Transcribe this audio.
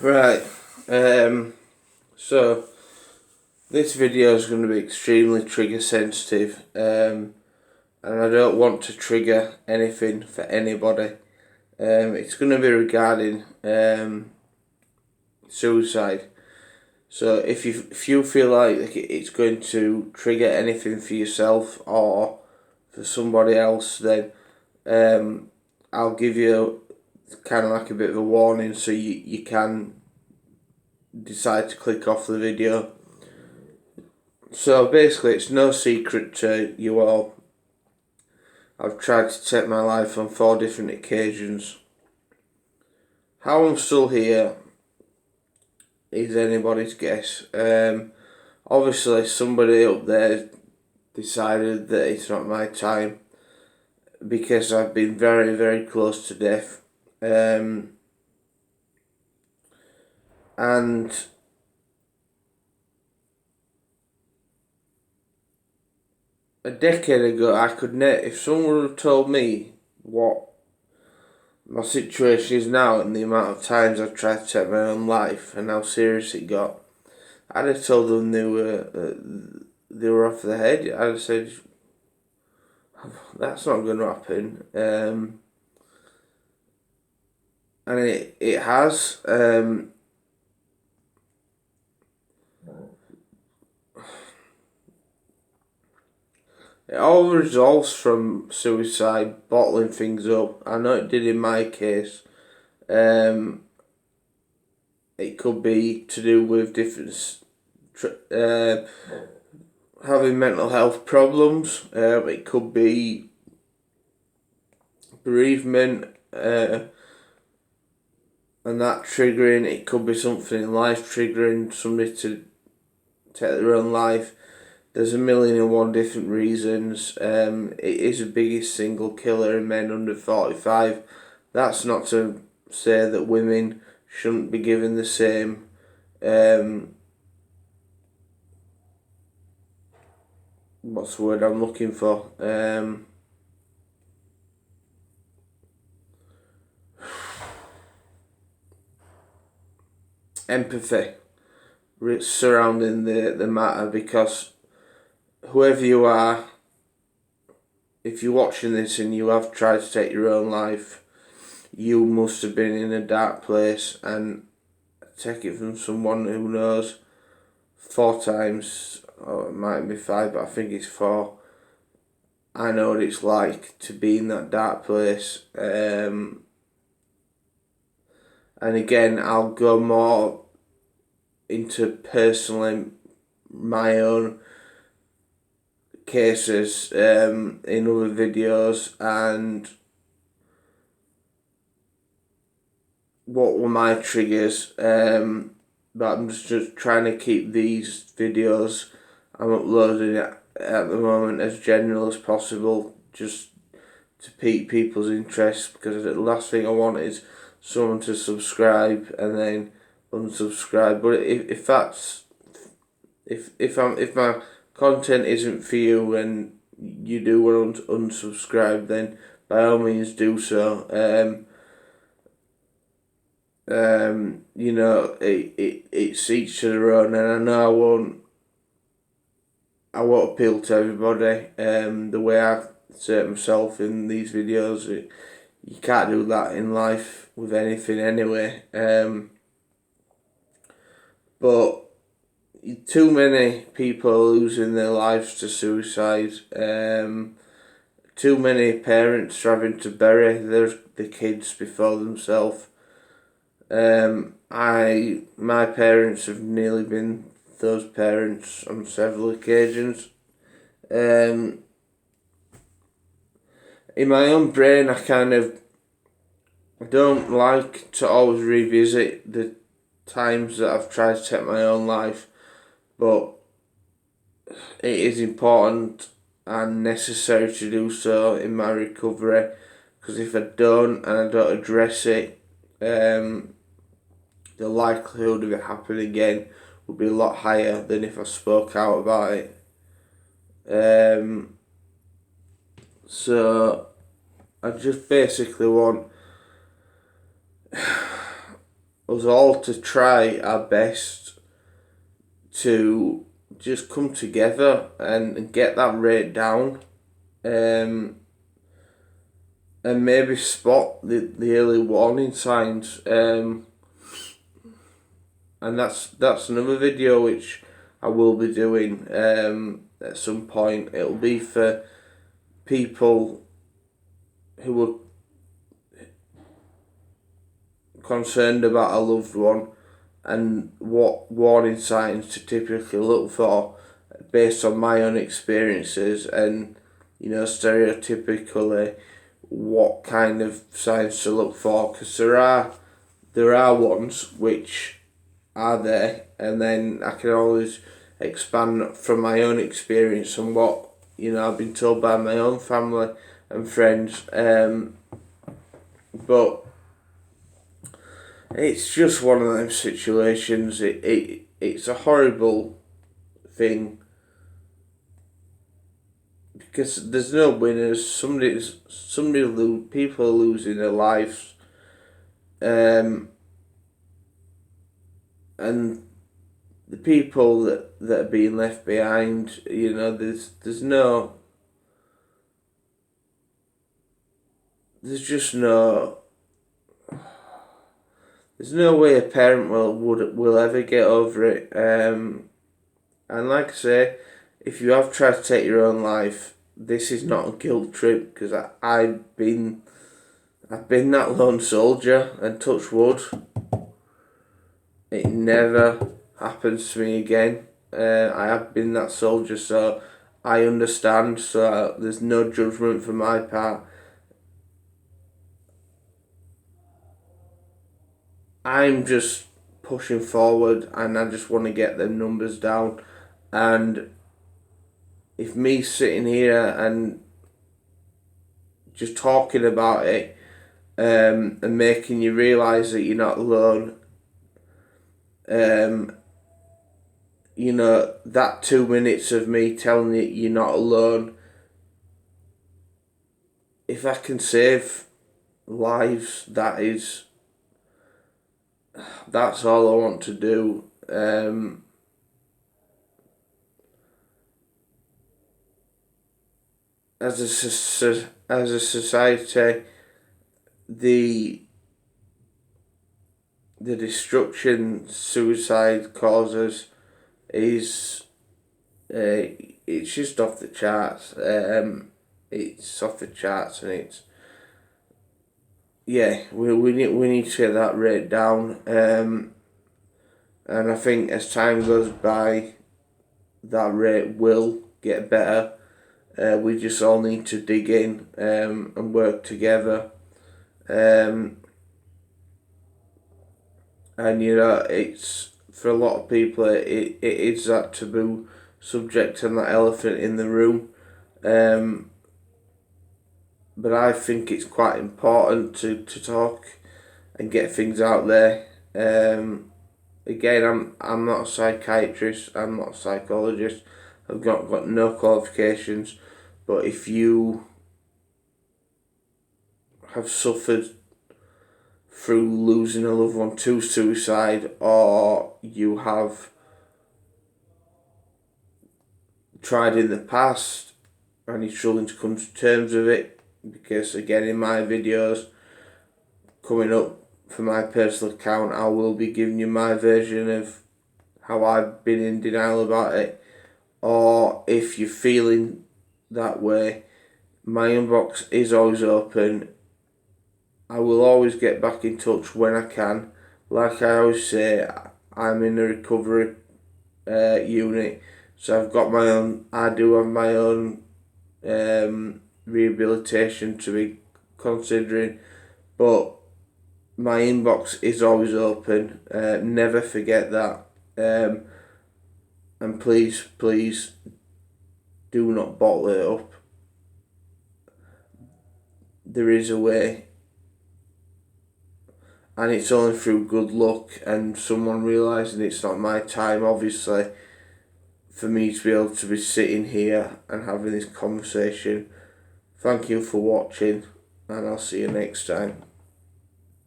Right, so this video is going to be extremely trigger sensitive, and I don't want to trigger anything for anybody. It's going to be regarding suicide. So if you feel like it's going to trigger anything for yourself or for somebody else, then I'll give you kind of like a bit of a warning, so you can decide to click off the video. So basically, it's no secret to you all, I've tried to take my life on 4 different occasions. How I'm still here is anybody's guess. Obviously somebody up there decided that it's not my time, because I've been very, very close to death. And a decade ago, I could if someone would have told me what my situation is now and the amount of times I've tried to take my own life and how serious it got, I'd have told them they were off the head. I'd have said that's not going to happen, and it has. It all resolves from suicide, bottling things up. I know it did in my case. It could be to do with different, having mental health problems. It could be bereavement, and that triggering. It could be something in life triggering somebody to take their own life. There's 1,000,001 different reasons. It is the biggest single killer in men under 45. That's not to say that women shouldn't be given the same what's the word I'm looking for? Empathy surrounding the matter, because whoever you are, if you're watching this and you have tried to take your own life, you must have been in a dark place. And take it from someone who knows, 4 times, or it might be 5, but I think it's 4. I know what it's like to be in that dark place. And again, I'll go more into personally my own cases in other videos, and what were my triggers. But I'm just trying to keep these videos I'm uploading at the moment as general as possible, just to pique people's interest, because the last thing I want is someone to subscribe and then unsubscribe. But if my content isn't for you and you do want to unsubscribe, then by all means do so. It's each to their own, and I know I won't appeal to everybody. The way I say myself in these videos, you can't do that in life with anything anyway. But too many people are losing their lives to suicide. Too many parents are having to bury the kids before themselves. My parents have nearly been those parents on several occasions. In my own brain, I don't like to always revisit the times that I've tried to take my own life, but it is important and necessary to do so in my recovery, because if I don't and I don't address it, the likelihood of it happening again would be a lot higher than if I spoke out about it. So I just basically want us all to try our best to just come together and get that rate down, and maybe spot the early warning signs. And that's another video which I will be doing at some point. It'll be for people who are concerned about a loved one and what warning signs to typically look for based on my own experiences, and stereotypically what kind of signs to look for, because there are ones which are there, and then I can always expand from my own experience and what I've been told by my own family and friends, but it's just one of them situations. It's a horrible thing because there's no winners. People are losing their lives, and the people that are being left behind. There's no way a parent will ever get over it. And like I say, if you have tried to take your own life, this is not a guilt trip, because I've been that lone soldier, and touch wood, it never happens to me again. I have been that soldier, so I understand. So there's no judgment from my part. I'm just pushing forward, and I just want to get them numbers down. And if me sitting here and just talking about it, and making you realise that you're not alone, that 2 minutes of me telling you you're not alone, if I can save lives, that's all I want to do. As a society, the destruction suicide causes is it's just off the charts. It's off the charts, and it's we need to get that rate down. And I think as time goes by, that rate will get better. We just all need to dig in and work together. And it's, for a lot of people, it is that taboo subject and that elephant in the room. But I think it's quite important to talk and get things out there. Again, I'm not a psychiatrist, I'm not a psychologist, I've got no qualifications, but if you have suffered through losing a loved one to suicide, or you have tried in the past and you're struggling to come to terms with it, because again, in my videos coming up for my personal account, I will be giving you my version of how I've been in denial about it. Or if you're feeling that way, my inbox is always open. I will always get back in touch when I can. Like I always say, I'm in a recovery unit, so I do have my own rehabilitation to be considering, but my inbox is always open. Never forget that. And please do not bottle it up. There is a way, and it's only through good luck and someone realising it's not my time, obviously, for me to be able to be sitting here and having this conversation. Thank you for watching, and I'll see you next time.